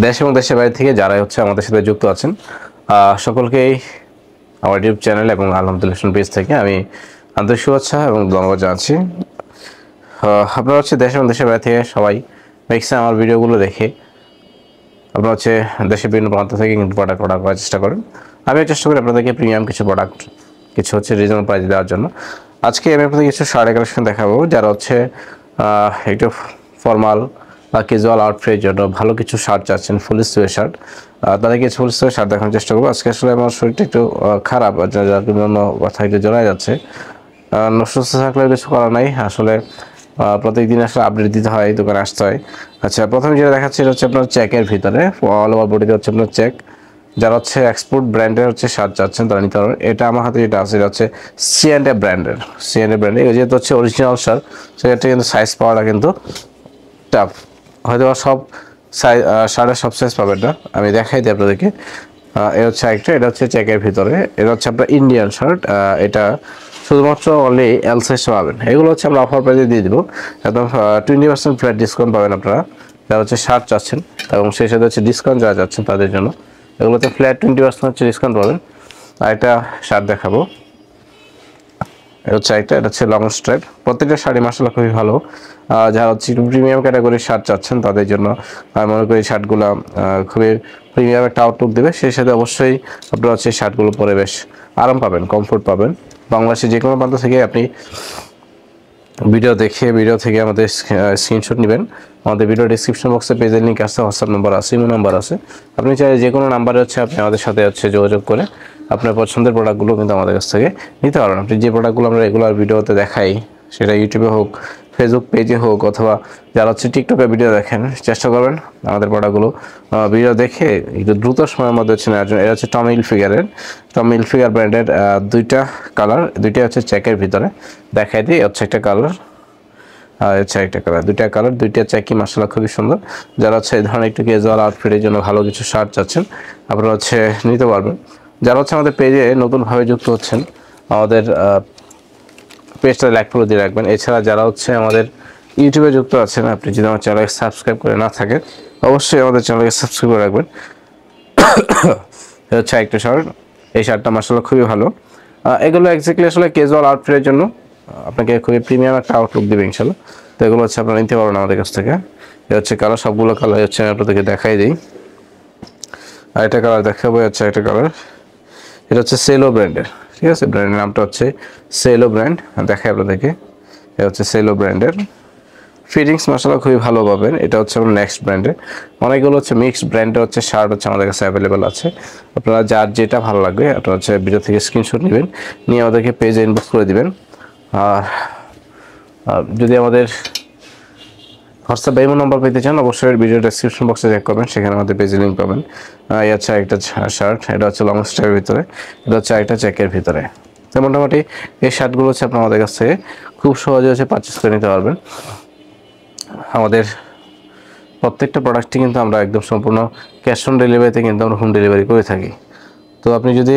দেশ এবং দেশের বাইরে থেকে যারা হচ্ছে আমাদের সাথে যুক্ত আছেন সকলকেই আমার ইউটিউব চ্যানেল এবং আলহামদুলিল্লাহ পেজ থেকে আমি আন্তরিক শুভেচ্ছা এবং ধন্যবাদ জানাচ্ছি। আপনারা হচ্ছে দেশ এবং দেশের বাইরে থেকে সবাই ম্যাক্সিমাম আমার ভিডিওগুলো দেখে আপনারা হচ্ছে দেশের বিভিন্ন প্রান্ত থেকে কিন্তু প্রোডাক্ট অর্ডার করার চেষ্টা করেন। আমিও চেষ্টা করি আপনাদেরকে প্রিমিয়াম কিছু প্রোডাক্ট কিছু হচ্ছে রিজনেবল প্রাইস দেওয়ার জন্য। আজকে আমি আপনাদের কিছু শার্টের কালেকশন দেখাবো যারা হচ্ছে একটু ফর্মাল বা ক্যাজুয়াল আউটফিটের জন্য ভালো কিছু শার্ট চাচ্ছেন, ফুল স্লিভের শার্ট, তাদেরকে ফুল স্লিভের শার্ট দেখানোর চেষ্টা করবো। আজকে আসলে আমার শরীরটা একটু খারাপ, যার বিভিন্ন কথা একটু জানা যাচ্ছে। সুস্থ থাকলে কিছু করার নাই, আসলে প্রত্যেকদিন আসলে আপডেট দিতে হয়, দোকানে আসতে হয়। আচ্ছা, প্রথমে যেটা দেখাচ্ছি এটা হচ্ছে আপনার চেকের ভিতরে, অল ওভার বডিতে হচ্ছে আপনার চেক। যারা হচ্ছে এক্সপোর্ট ব্র্যান্ডের হচ্ছে শার্ট চাচ্ছেন তারা নিতে পারবেন। এটা আমার হাতে যেটা আছে এটা হচ্ছে C&A ব্র্যান্ডের, ব্র্যান্ডের যেহেতু হচ্ছে অরিজিনাল শার্ট, সেক্ষেত্রে কিন্তু সাইজ পাওয়াটা কিন্তু টাফ। হয়তো সব সাইজ শার্টের সব সাইজ পাবেন না, আমি দেখাই দিই আপনাদেরকে। এটা হচ্ছে একটা, এটা হচ্ছে চেকের ভিতরে, এটা হচ্ছে আপনার ইন্ডিয়ান শার্ট। এটা শুধুমাত্র অনলি এল সাইজ পাবেন। এগুলো হচ্ছে আমরা অফার প্রাইসে দিয়ে দিব, একদম 20% ফ্ল্যাট ডিসকাউন্ট পাবেন আপনারা যারা হচ্ছে শার্ট চাচ্ছেন, এবং সেই সাথে হচ্ছে ডিসকাউন্ট যারা চাচ্ছেন তাদের জন্য এগুলোতে ফ্ল্যাট 20% হচ্ছে ডিসকাউন্ট পাবেন। আর একটা শার্ট দেখাবো, এটা হচ্ছে একটা, এটা হচ্ছে লং স্ট্রাইপ। প্রত্যেকটা শাড়ি মাসাল্লাহ খুবই ভালো। যারা হচ্ছে প্রিমিয়াম ক্যাটাগরির শার্ট চাচ্ছেন তাদের জন্য আমি মনে করি শার্টগুলো খুবই প্রিমিয়াম একটা আউটলুক দেবে। সেই সাথে অবশ্যই আপনারা হচ্ছে শার্টগুলো পরে বেশ আরাম পাবেন, কমফোর্ট পাবেন। বাংলাদেশের যে কোনো প্রান্ত থেকে আপনি ভিডিও থেকে আমাদের স্ক্রিনশট নেবেন। আমাদের ভিডিও ডিসক্রিপশন বক্সে পেজের লিঙ্ক আছে, হোয়াটসঅ্যাপ নাম্বার আছে, ইমো নাম্বার আছে। আপনি চাইলে যে কোনো নাম্বারে হচ্ছে আপনি আমাদের সাথে হচ্ছে যোগাযোগ করে আপনার পছন্দের প্রোডাক্টগুলো কিন্তু আমাদের কাছ থেকে নিতে পারবেন। আপনি যে প্রোডাক্টগুলো আমরা রেগুলার ভিডিওতে দেখাই, সেটা ইউটিউবে হোক, ফেসবুক পেজে হোক, অথবা যারা হচ্ছে টিকটকে ভিডিও দেখেন, চেষ্টা করবেন আমাদের প্রোডাক্টগুলো ভিডিও দেখে একটু দ্রুত সময়ের মধ্যে হচ্ছে নেওয়ার জন্য। এটা হচ্ছে টমি হিলফিগার ব্র্যান্ডের দুইটা কালার, দুইটা হচ্ছে চেকের ভিতরে দেখাই দিই। হচ্ছে একটা কালার, আচ্ছা একটা কালার, দুইটা চেকই মাশাআল্লাহ খুবই সুন্দর। যারা হচ্ছে এই ধরনের একটু ক্যাজুয়াল আউটফিটের জন্য ভালো কিছু শার্ট চাচ্ছেন আপনারা হচ্ছে নিতে পারবেন। যারা হচ্ছে আমাদের পেজে নতুনভাবে যুক্ত হচ্ছেন, আমাদের পেজটা লাইক ফলো দিয়ে রাখবেন। এছাড়া যারা হচ্ছে আমাদের ইউটিউবে যুক্ত আছেন, আপনি যদি আমার চ্যানেলকে সাবস্ক্রাইব করে না থাকেন অবশ্যই আমাদের চ্যানেলকে সাবস্ক্রাইব করে রাখবেন। হচ্ছে একটা শার্ট, এই শার্টটা মাশাআল্লাহ খুবই ভালো। এগুলো এক্স্যাক্টলি আসলে ক্যাজুয়াল আউটফিটের জন্য আপনাকে খুবই প্রিমিয়াম একটা আউটলুক দেবে ইনশাল্লাহ। তো এগুলো হচ্ছে আপনারা নিতে পারবেন আমাদের কাছ থেকে। এটা হচ্ছে কালার, সবগুলো কালার হচ্ছে আমি আপনাদেরকে দেখাই দিই। আর একটা কালার দেখাবো, হচ্ছে একটা কালার, এটা হচ্ছে সেলো ব্র্যান্ডের, ঠিক আছে? ব্র্যান্ডের নামটা হচ্ছে সেলো ব্র্যান্ড, দেখাই আপনাদেরকে। এটা হচ্ছে সেলো ব্র্যান্ডের, ফিটিংস মাশাআল্লাহ খুবই ভালো পাবেন। এটা হচ্ছে আমার নেক্সট ব্র্যান্ডের, অনেকগুলো হচ্ছে মিক্সড ব্র্যান্ডের হচ্ছে শার্ট হচ্ছে আমাদের কাছে অ্যাভেলেবেল আছে। আপনারা যার যেটা ভালো লাগবে আপনারা হচ্ছে ভিডিও থেকে স্ক্রিনশট নেবেন, নিয়ে আমাদেরকে পেজে ইনবক্স করে দিবেন। আর যদি আমাদের হোয়াটসঅ্যাপ বা ইমো নাম্বার পেতে চান অবশ্যই ভিডিও ডেসক্রিপশন বক্সে চেক করবেন, সেখানে আমাদের পেজে লিঙ্ক পাবেন। এই হচ্ছে একটা শার্ট, এটা হচ্ছে লং স্ট্রাইপের ভিতরে, এটা হচ্ছে একটা চেকের ভিতরে। তো মোটামুটি এই শার্টগুলো হচ্ছে আপনার আমাদের কাছ থেকে খুব সহজে হচ্ছে পারচেস করে নিতে পারবেন। আমাদের প্রত্যেকটা প্রোডাক্টই কিন্তু আমরা একদম সম্পূর্ণ ক্যাশ অন ডেলিভারিতে কিন্তু আমরা হোম ডেলিভারি করে থাকি। তো আপনি যদি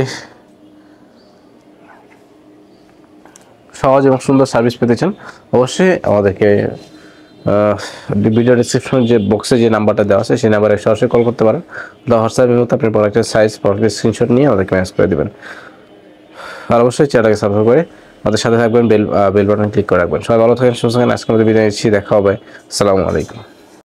সহজ এবং সুন্দর সার্ভিস পেতে চান অবশ্যই আমাদেরকে ভিডিও ডিসক্রিপশন যে বক্সে যে নাম্বারটা দেওয়া আছে সেই নাম্বারে সরাসরি কল করতে পারেন। হোয়াটসঅ্যাপের মধ্যে আপনি প্রোডাক্টের সাইজ, প্রোডাক্টের স্ক্রিনশট নিয়ে আমাদেরকে ম্যানেজ করে দেবেন। আর অবশ্যই চ্যানেলটাকে সাবস্ক্রাইব করে আমাদের সাথে থাকবেন, বেল বাটন ক্লিক করে রাখবেন। সবাই ভালো থাকেন, সুস্থ থাকেন। আজকে আমাদের বিদায় নিচ্ছি, দেখা হবে। আসসালামু আলাইকুম।